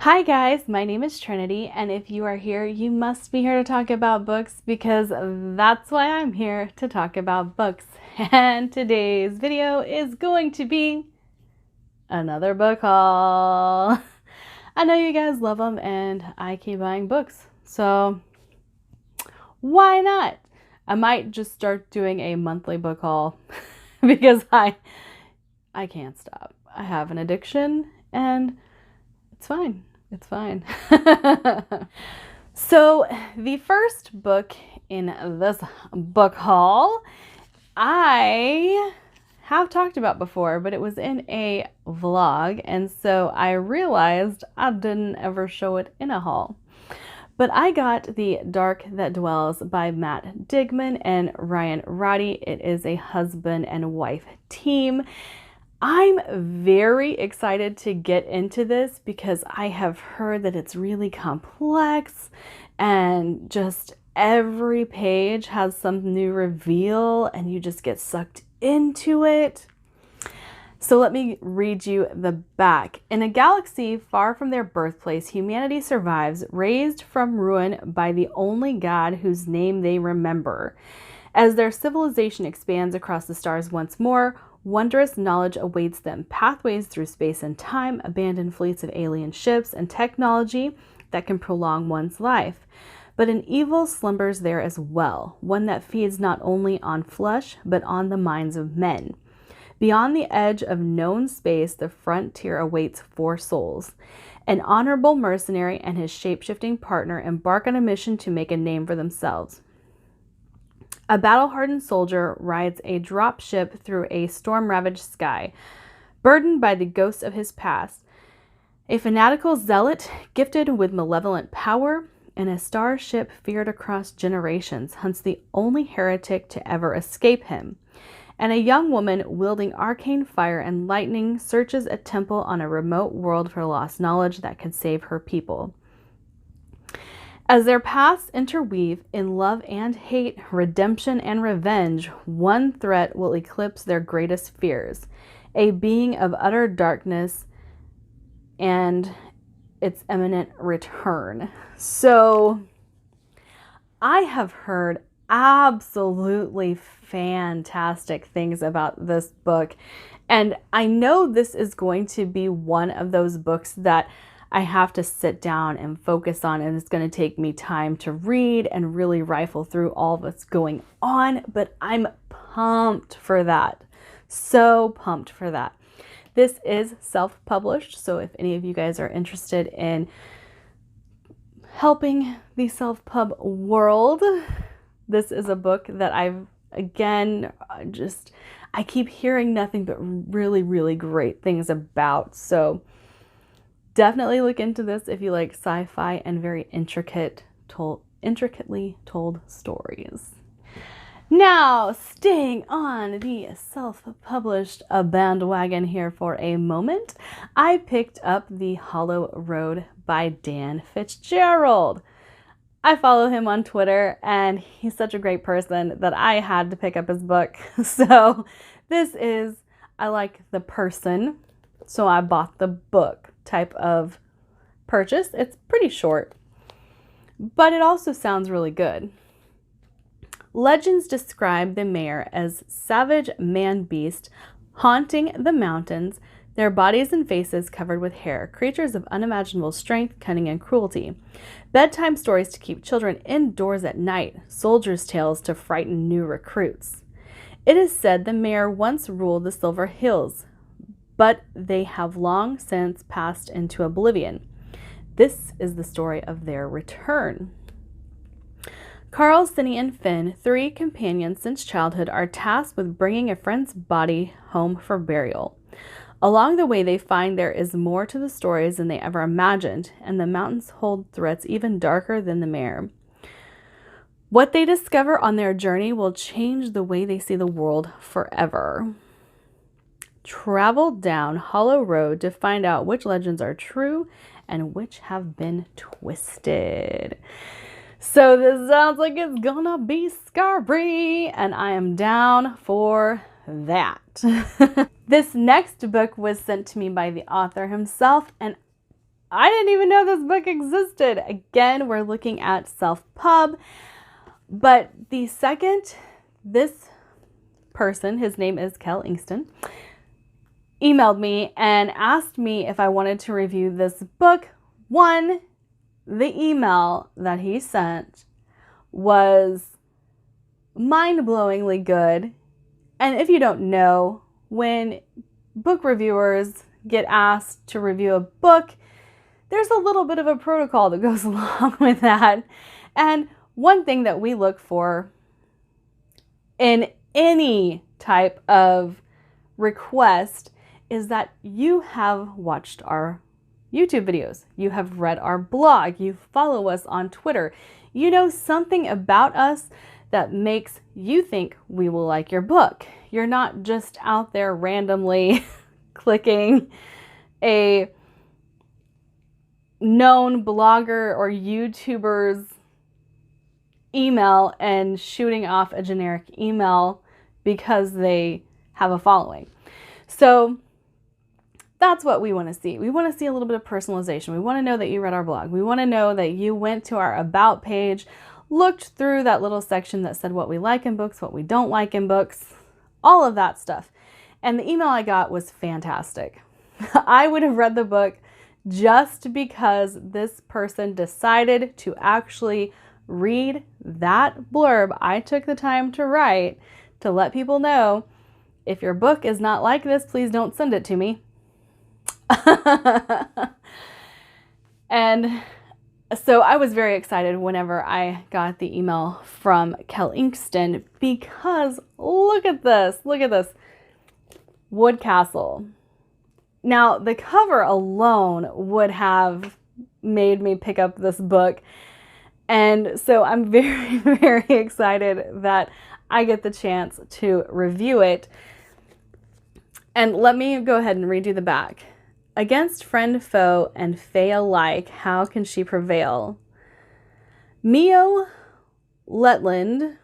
Hi guys, my name is Trinity, and if you are here, you must be here to talk about books because that's why I'm here to talk about books. And today's video is going to be another book haul. I know you guys love them and I keep buying books, so why not? I might just start doing a monthly book haul because I can't stop. I have an addiction and it's fine. It's fine. So the first book in this book haul, I have talked about before, but it was in a vlog. And so I realized I didn't ever show it in a haul. But I got The Dark That Dwells by Matt Digman and Ryan Roddy. It is a husband and wife team. I'm very excited to get into this because I have heard that it's really complex and just every page has some new reveal and you just get sucked into it. So let me read you the back. In a galaxy far from their birthplace, humanity survives, raised from ruin by the only God whose name they remember. As their civilization expands across the stars once more, wondrous knowledge awaits them, pathways through space and time, abandoned fleets of alien ships, and technology that can prolong one's life. But an evil slumbers there as well, one that feeds not only on flesh, but on the minds of men. Beyond the edge of known space, the frontier awaits four souls. An honorable mercenary and his shape-shifting partner embark on a mission to make a name for themselves. A battle-hardened soldier rides a drop ship through a storm-ravaged sky, burdened by the ghosts of his past. A fanatical zealot, gifted with malevolent power, and a starship feared across generations, hunts the only heretic to ever escape him. And a young woman wielding arcane fire and lightning searches a temple on a remote world for lost knowledge that could save her people. As their paths interweave in love and hate, redemption and revenge, one threat will eclipse their greatest fears, a being of utter darkness and its imminent return. So I have heard absolutely fantastic things about this book, and I know this is going to be one of those books that I have to sit down and focus on, and it's going to take me time to read and really rifle through all that's going on, but I'm pumped for that. So pumped for that. This is self-published, so if any of you guys are interested in helping the self-pub world, this is a book that I keep hearing nothing but really, really great things about. So definitely look into this if you like sci-fi and very intricately told stories. Now, staying on the self-published bandwagon here for a moment, I picked up The Hollow Road by Dan Fitzgerald. I follow him on Twitter, and he's such a great person that I had to pick up his book. So I like the person, so I bought the book type of purchase. It's pretty short, but it also sounds really good. Legends describe the mayor as savage man-beast haunting the mountains, their bodies and faces covered with hair, creatures of unimaginable strength, cunning, and cruelty. Bedtime stories to keep children indoors at night, soldiers' tales to frighten new recruits. It is said the mayor once ruled the Silver Hills, but they have long since passed into oblivion. This is the story of their return. Carl, Cindy, and Finn, three companions since childhood, are tasked with bringing a friend's body home for burial. Along the way, they find there is more to the stories than they ever imagined, and the mountains hold threats even darker than the mayor. What they discover on their journey will change the way they see the world forever. Travel down Hollow Road to find out which legends are true and which have been twisted. So this sounds like it's gonna be scary, and I am down for that. This next book was sent to me by the author himself, and I didn't even know this book existed. Again, we're looking at self-pub. But the second this person, his name is Kel Ingston, emailed me and asked me if I wanted to review this book. One, the email that he sent was mind-blowingly good. And if you don't know, when book reviewers get asked to review a book, there's a little bit of a protocol that goes along with that. And one thing that we look for in any type of request is that you have watched our YouTube videos, you have read our blog, you follow us on Twitter, you know something about us that makes you think we will like your book. You're not just out there randomly clicking a known blogger or YouTuber's email and shooting off a generic email because they have a following. So that's what we want to see. We want to see a little bit of personalization. We want to know that you read our blog. We want to know that you went to our About page, looked through that little section that said what we like in books, what we don't like in books, all of that stuff. And the email I got was fantastic. I would have read the book just because this person decided to actually read that blurb I took the time to write to let people know, if your book is not like this, please don't send it to me. And so I was very excited whenever I got the email from Kel Ingston, because look at this, Wood Castle. Now, the cover alone would have made me pick up this book. And so I'm very, very excited that I get the chance to review it. And let me go ahead and redo the back. Against friend, foe, and fae alike, how can she prevail? Mio Letland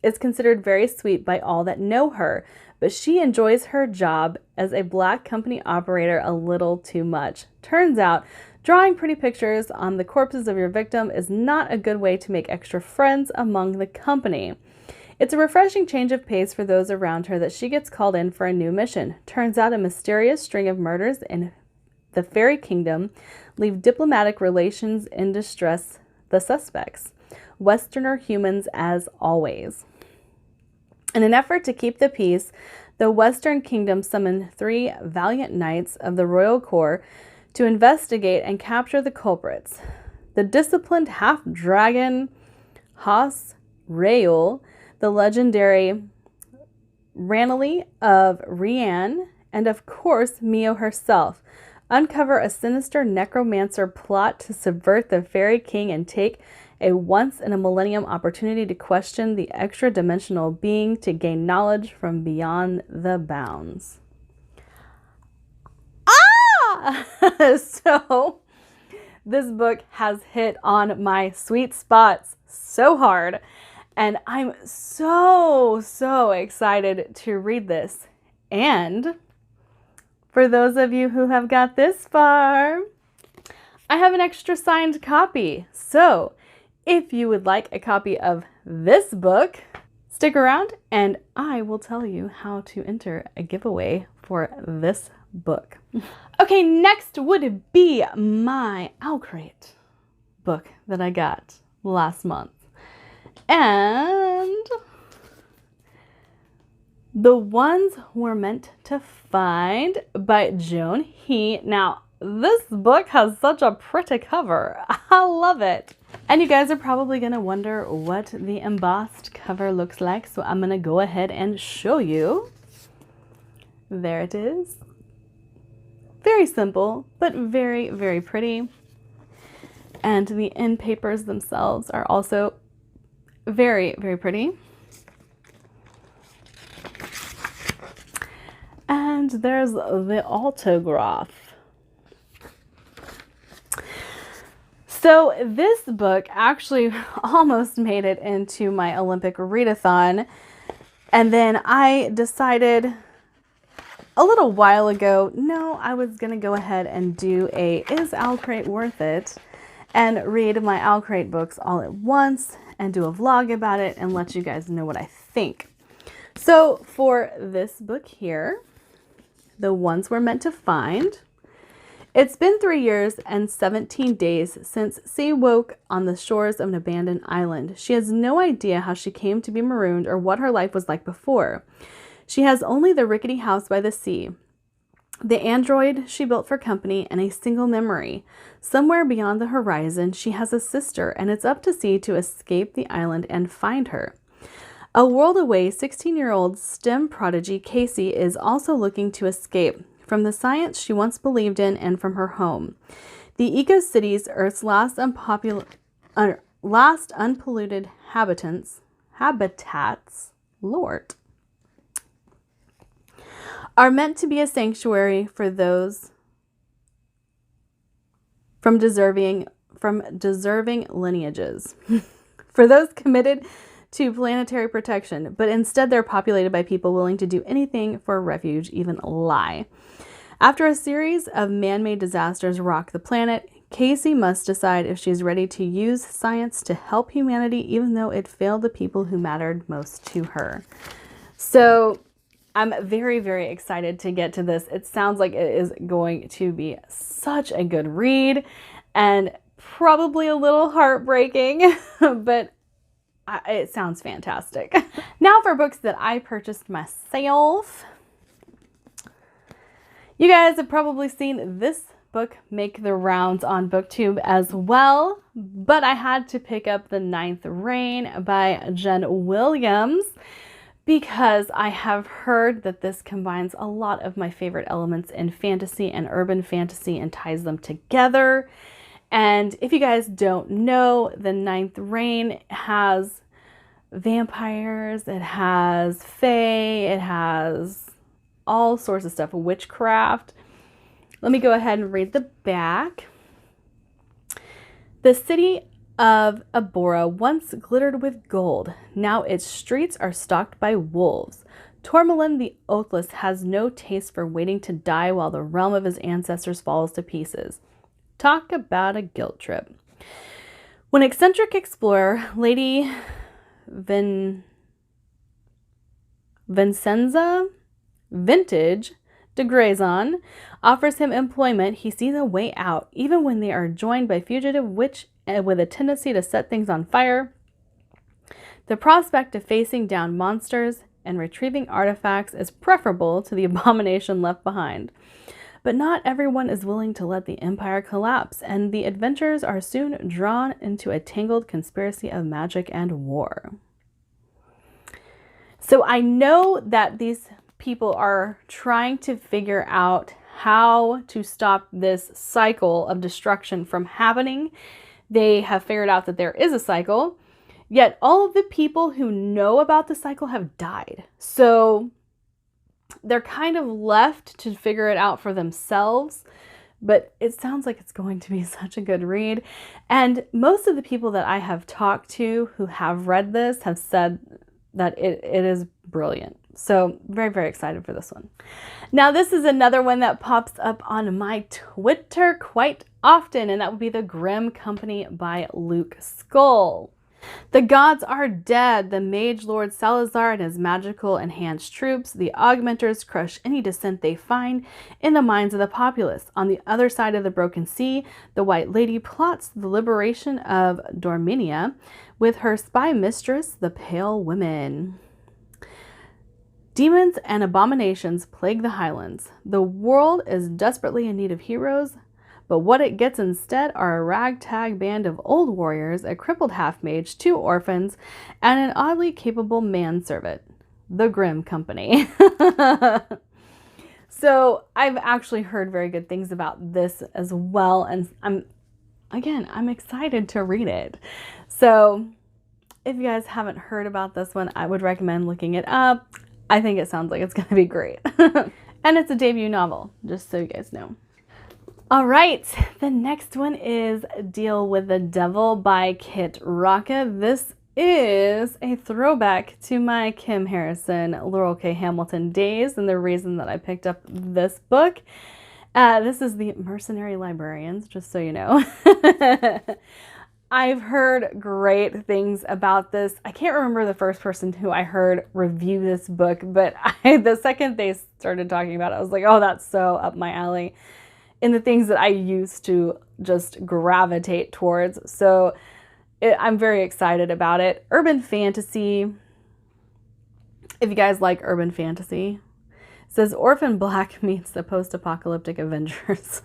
is considered very sweet by all that know her, but she enjoys her job as a black company operator a little too much. Turns out, drawing pretty pictures on the corpses of your victim is not a good way to make extra friends among the company. It's a refreshing change of pace for those around her that she gets called in for a new mission. Turns out a mysterious string of murders in the fairy kingdom leave diplomatic relations in distress the suspects. Westerner humans as always. In an effort to keep the peace, the Western Kingdom summoned 3 valiant knights of the Royal Corps to investigate and capture the culprits. The disciplined half-dragon Has Rael, the legendary Ranelagh of Rian, and of course Mio herself, uncover a sinister necromancer plot to subvert the fairy king and take a once-in-a-millennium opportunity to question the extra-dimensional being to gain knowledge from beyond the bounds. So this book has hit on my sweet spots so hard, and I'm so excited to read this. And for those of you who have got this far, I have an extra signed copy. So if you would like a copy of this book, stick around and I will tell you how to enter a giveaway for this book. Okay, next would be my Owlcrate book that I got last month. And The Ones We're Meant to Find by Joan He. Now, this book has such a pretty cover. I love it. And you guys are probably going to wonder what the embossed cover looks like, so I'm going to go ahead and show you. There it is. Very simple, but very pretty. And the end papers themselves are also very pretty. And there's the autograph. So this book actually almost made it into my Olympic readathon, and then I decided a little while ago, no, I was going to go ahead and do a Is Owlcrate Worth It? And read my Owlcrate books all at once and do a vlog about it and let you guys know what I think. So for this book here, The Ones We're Meant to Find, it's been 3 years and 17 days since C woke on the shores of an abandoned island. She has no idea how she came to be marooned or what her life was like before. She has only the rickety house by the sea, the android she built for company, and a single memory. Somewhere beyond the horizon, she has a sister, and it's up to C to escape the island and find her. A world away, 16-year-old STEM prodigy Casey is also looking to escape from the science she once believed in and from her home. The eco-cities, Earth's last unpolluted habitats, Lord, are meant to be a sanctuary for those from deserving lineages, for those committed to planetary protection, but instead they're populated by people willing to do anything for refuge, even lie. After a series of man-made disasters rock the planet, Casey must decide if she's ready to use science to help humanity, even though it failed the people who mattered most to her. So I'm very, very excited to get to this. It sounds like it is going to be such a good read and probably a little heartbreaking, but it sounds fantastic. Now for books that I purchased myself. You guys have probably seen this book make the rounds on BookTube as well, but I had to pick up The Ninth Reign by Jen Williams, because I have heard that this combines a lot of my favorite elements in fantasy and urban fantasy and ties them together. And if you guys don't know, The Ninth Reign has vampires, it has fae, it has all sorts of stuff, witchcraft. Let me go ahead and read the back. The city of Abora once glittered with gold. Now its streets are stalked by wolves. Tormalin the Oathless has no taste for waiting to die while the realm of his ancestors falls to pieces. Talk about a guilt trip. When eccentric explorer Lady Vincenza Vintage de Grazon offers him employment, he sees a way out, even when they are joined by fugitive witch with a tendency to set things on fire. The prospect of facing down monsters and retrieving artifacts is preferable to the abomination left behind. But not everyone is willing to let the empire collapse, and the adventurers are soon drawn into a tangled conspiracy of magic and war. So I know that these people are trying to figure out how to stop this cycle of destruction from happening. They have figured out that there is a cycle, yet all of the people who know about the cycle have died. So they're kind of left to figure it out for themselves, but it sounds like it's going to be such a good read. And most of the people that I have talked to who have read this have said that it is brilliant. So very, very excited for this one. Now this is another one that pops up on my Twitter quite often, and that would be The Grimm Company by Luke Skull. The gods are dead. The mage lord Salazar and his magical enhanced troops, the augmenters, crush any dissent they find in the minds of the populace. On the other side of the broken sea, the White Lady plots the liberation of Dorminia with her spy mistress, the Pale Women. Demons and abominations plague the Highlands. The world is desperately in need of heroes, but what it gets instead are a ragtag band of old warriors, a crippled half-mage, 2 orphans, and an oddly capable manservant. The Grimm Company. So I've actually heard very good things about this as well, and I'm excited to read it. So if you guys haven't heard about this one, I would recommend looking it up. I think it sounds like it's going to be great. And it's a debut novel, just so you guys know. All right, the next one is Deal with the Devil by Kit Rocca. This is a throwback to my Kim Harrison, Laurel K. Hamilton days, and the reason that I picked up this book. This is the Mercenary Librarians, just so you know. I've heard great things about this. I can't remember the first person who I heard review this book, but the second they started talking about it, I was like, oh, that's so up my alley. In the things that I used to just gravitate towards. So I'm very excited about it. Urban fantasy. If you guys like urban fantasy, it says Orphan Black meets the post-apocalyptic Avengers.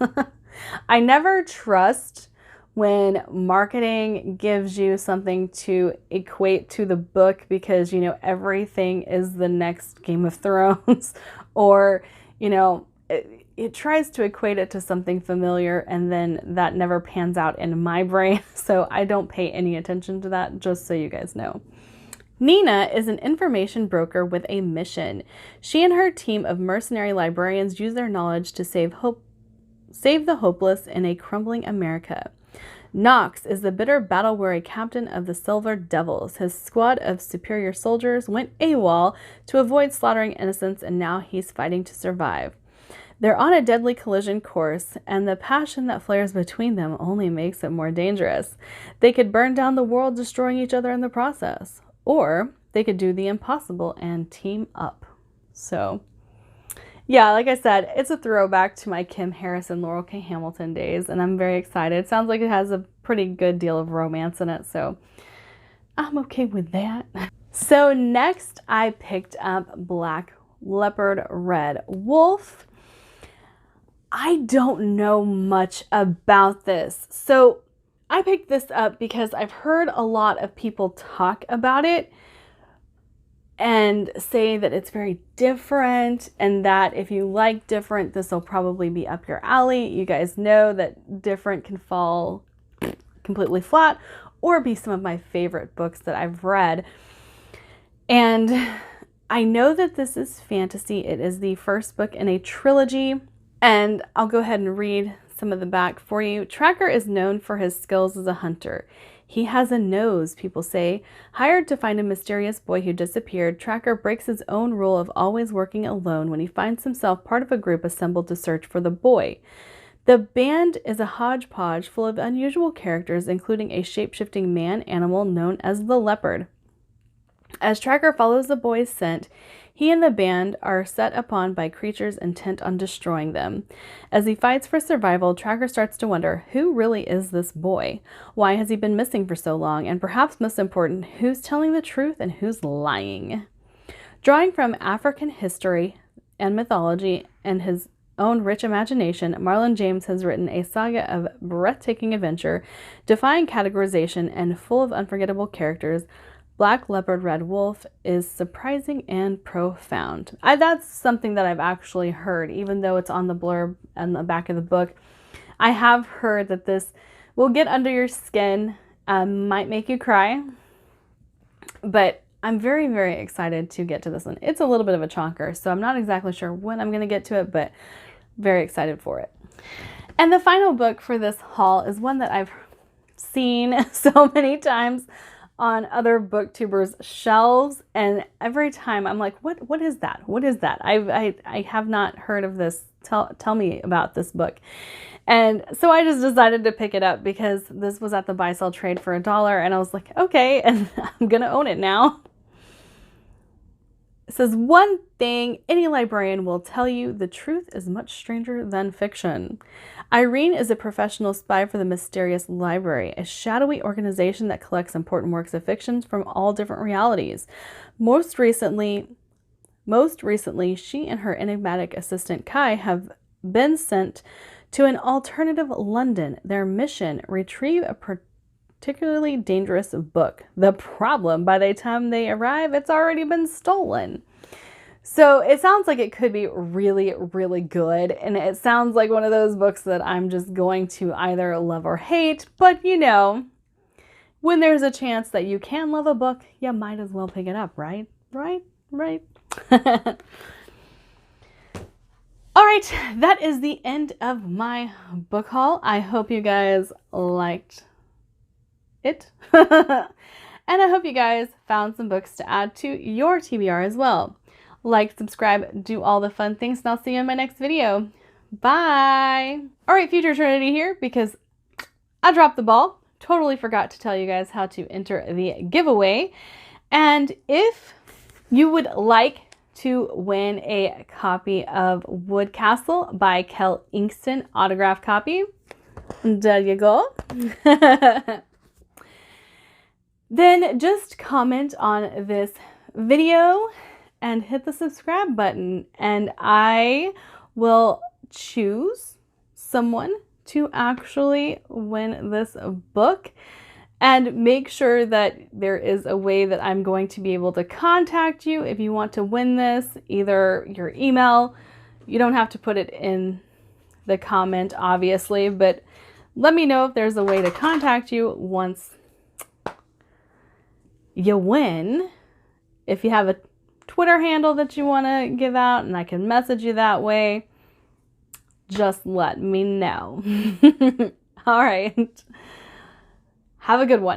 I never trust when marketing gives you something to equate to the book because, you know, everything is the next Game of Thrones or, you know, it tries to equate it to something familiar and then that never pans out in my brain. So I don't pay any attention to that, just so you guys know. Nina is an information broker with a mission. She and her team of mercenary librarians use their knowledge to save the hopeless in a crumbling America. Knox is the bitter battle-weary captain of the Silver Devils. His squad of superior soldiers went AWOL to avoid slaughtering innocents, and now he's fighting to survive. They're on a deadly collision course, and the passion that flares between them only makes it more dangerous. They could burn down the world, destroying each other in the process. Or they could do the impossible and team up. So, yeah, like I said, it's a throwback to my Kim Harrison, Laurel K. Hamilton days, and I'm very excited. It sounds like it has a pretty good deal of romance in it, so I'm okay with that. So next, I picked up Black Leopard, Red Wolf. I don't know much about this. So I picked this up because I've heard a lot of people talk about it and say that it's very different and that if you like different, this will probably be up your alley. You guys know that different can fall completely flat or be some of my favorite books that I've read. And I know that this is fantasy. It is the first book in a trilogy, and I'll go ahead and read some of the back for you. Tracker is known for his skills as a hunter. He has a nose, people say. Hired to find a mysterious boy who disappeared, Tracker breaks his own rule of always working alone when he finds himself part of a group assembled to search for the boy. The band is a hodgepodge full of unusual characters, including a shape-shifting man-animal known as the Leopard. As Tracker follows the boy's scent, he and the band are set upon by creatures intent on destroying them. As he fights for survival, Tracker starts to wonder, who really is this boy? Why has he been missing for so long? And perhaps most important, who's telling the truth and who's lying? Drawing from African history and mythology and his own rich imagination, Marlon James has written a saga of breathtaking adventure, defying categorization and full of unforgettable characters. Black Leopard, Red Wolf is surprising and profound. That's something that I've actually heard, even though it's on the blurb and the back of the book. I have heard that this will get under your skin, might make you cry, but I'm very, very excited to get to this one. It's a little bit of a chonker, so I'm not exactly sure when I'm going to get to it, but very excited for it. And the final book for this haul is one that I've seen so many times on other booktubers' shelves, and every time I'm like, what is that? What is that? I have not heard of this. Tell me about this book. And so I just decided to pick it up because this was at the buy sell trade for $1, and I was like, okay, and I'm gonna own it now. It says, one thing any librarian will tell you, the truth is much stranger than fiction. Irene is a professional spy for the Mysterious Library, a shadowy organization that collects important works of fiction from all different realities. Most recently, she and her enigmatic assistant Kai have been sent to an alternative London. Their mission, retrieve a particularly dangerous book. The problem, by the time they arrive, it's already been stolen. So it sounds like it could be really, really good. And it sounds like one of those books that I'm just going to either love or hate. But you know, when there's a chance that you can love a book, you might as well pick it up, right? Right? All right, that is the end of my book haul. I hope you guys liked it. And I hope you guys found some books to add to your TBR as well. Like, subscribe, do all the fun things, and I'll see you in my next video. Bye! Alright, Future Trinity here, because I dropped the ball. Totally forgot to tell you guys how to enter the giveaway. And if you would like to win a copy of Wood Castle by Kel Inkson autograph copy, there you go. Then just comment on this video and hit the subscribe button, and I will choose someone to actually win this book. And make sure that there is a way that I'm going to be able to contact you if you want to win this, either your email. You don't have to put it in the comment, obviously, but let me know if there's a way to contact you once you win. If you have a Twitter handle that you want to give out and I can message you that way, just let me know. All right. Have a good one.